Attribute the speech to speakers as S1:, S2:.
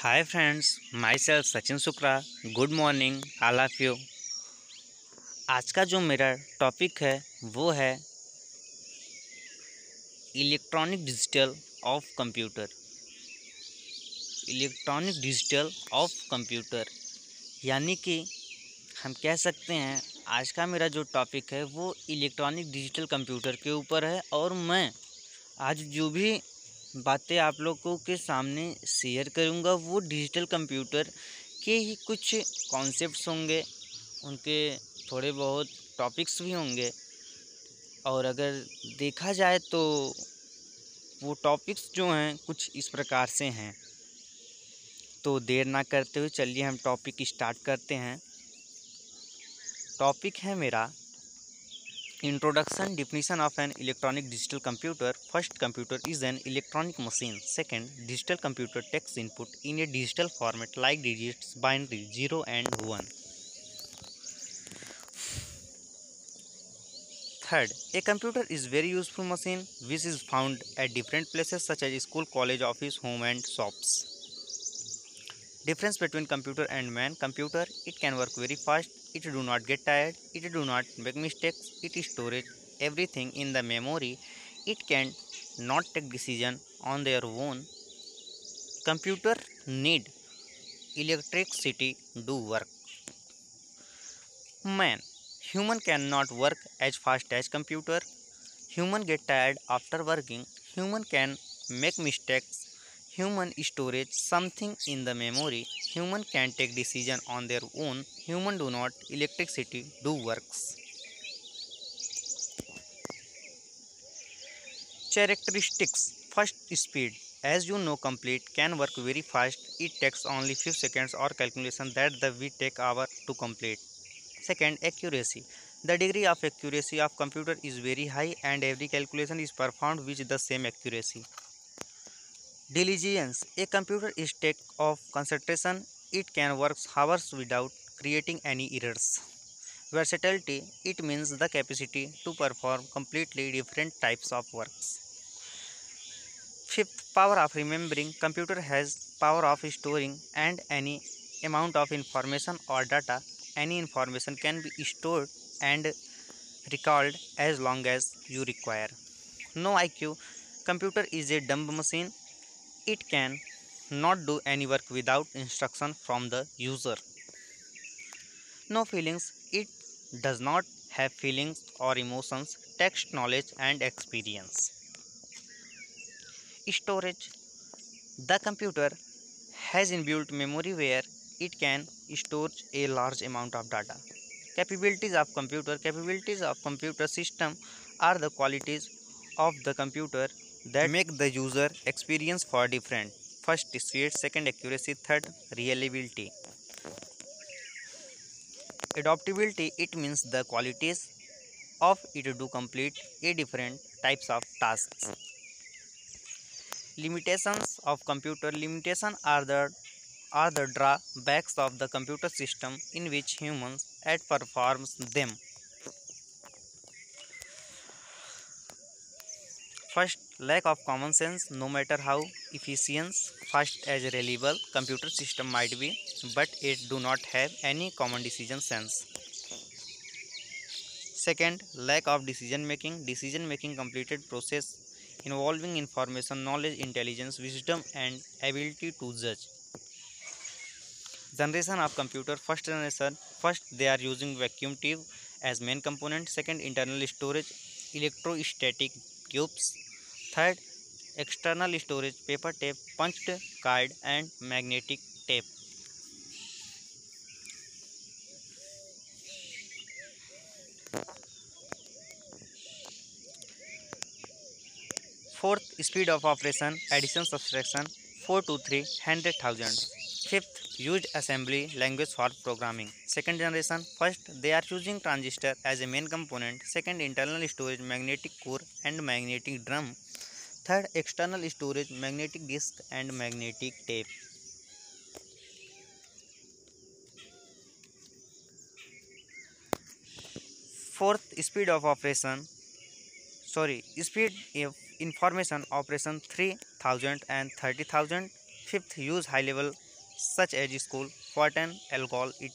S1: Hi friends, my self Sachin Shukla. Good morning all of you. आज का जो मेरा टॉपिक है वो है electronic digital of computer. Electronic digital of computer यानी कि हम कह सकते हैं आज का मेरा जो टॉपिक है वो इलेक्ट्रॉनिक डिजिटल कंप्यूटर के ऊपर है। और मैं आज जो भी बातें आप लोगों के सामने शेयर करूंगा वो डिजिटल कंप्यूटर के ही कुछ कॉन्सेप्ट्स होंगे, उनके थोड़े बहुत टॉपिक्स भी होंगे। और अगर देखा जाए तो वो टॉपिक्स जो हैं कुछ इस प्रकार से हैं। तो देर ना करते हुए चलिए हम टॉपिक स्टार्ट करते हैं। टॉपिक है मेरा Introduction definition of an electronic digital computer. First, computer is an electronic machine. Second, digital computer takes input in a digital format like digits, binary, 0 and 1. Third, a computer is very useful machine which is found at different places such as school, college, office, home and shops. Difference between computer and man. Computer, it can work very fast, it do not get tired, it do not make mistakes, it storage everything in the memory, it can not take decision on their own. Computer need electricity do work. Man, human cannot work as fast as computer. Human get tired after working. Human can make mistakes. Human storage something in the memory. Human can take decision on their own. Human do not electricity do works. Characteristics. First, speed. As you know, complete can work very fast. It takes only few seconds or calculation that the we take hour to complete. Second, accuracy. The degree of accuracy of computer is very high and every calculation is performed with the same accuracy. Diligence. A computer is take of concentration. It can work hours without creating any errors. Versatility. It means the capacity to perform completely different types of works. Fifth, power of remembering. Computer has power of storing and any amount of information or data. Any information can be stored and recalled as long as you require. No IQ. Computer is a dumb machine. It can not do any work without instruction from the user. No feelings. It does not have feelings or emotions, text, knowledge and experience. Storage. The computer has inbuilt memory where it can store a large amount of data. Capabilities of computer. Capabilities of computer system are the qualities of the computer that make the user experience for different. First, speed. Second, accuracy. Third, reliability. Adaptability. It means the qualities of it to complete a different types of tasks. Limitations of computer. Limitations are the drawbacks of the computer system in which humans at performs them. First, lack of common sense. No matter how efficient, fast as reliable computer system might be, but it do not have any common decision sense. Second, lack of decision making. Decision making completed process involving information, knowledge, intelligence, wisdom, and ability to judge. Generation of computer. First generation. First, they are using vacuum tube as main component. Second, internal storage, electrostatic tubes. Third, external storage, paper tape, punched card and magnetic tape. Fourth, speed of operation, addition subtraction, 4 to 3, 100,000. Fifth, used assembly language for programming. Second generation. First, they are using transistor as a main component. Second, internal storage, magnetic core and magnetic drum. Third, external storage, magnetic disk and magnetic tape. Fourth, speed of information operation 3000 and 30,000. Fifth, use high level such as school, cotton, alcohol, etc.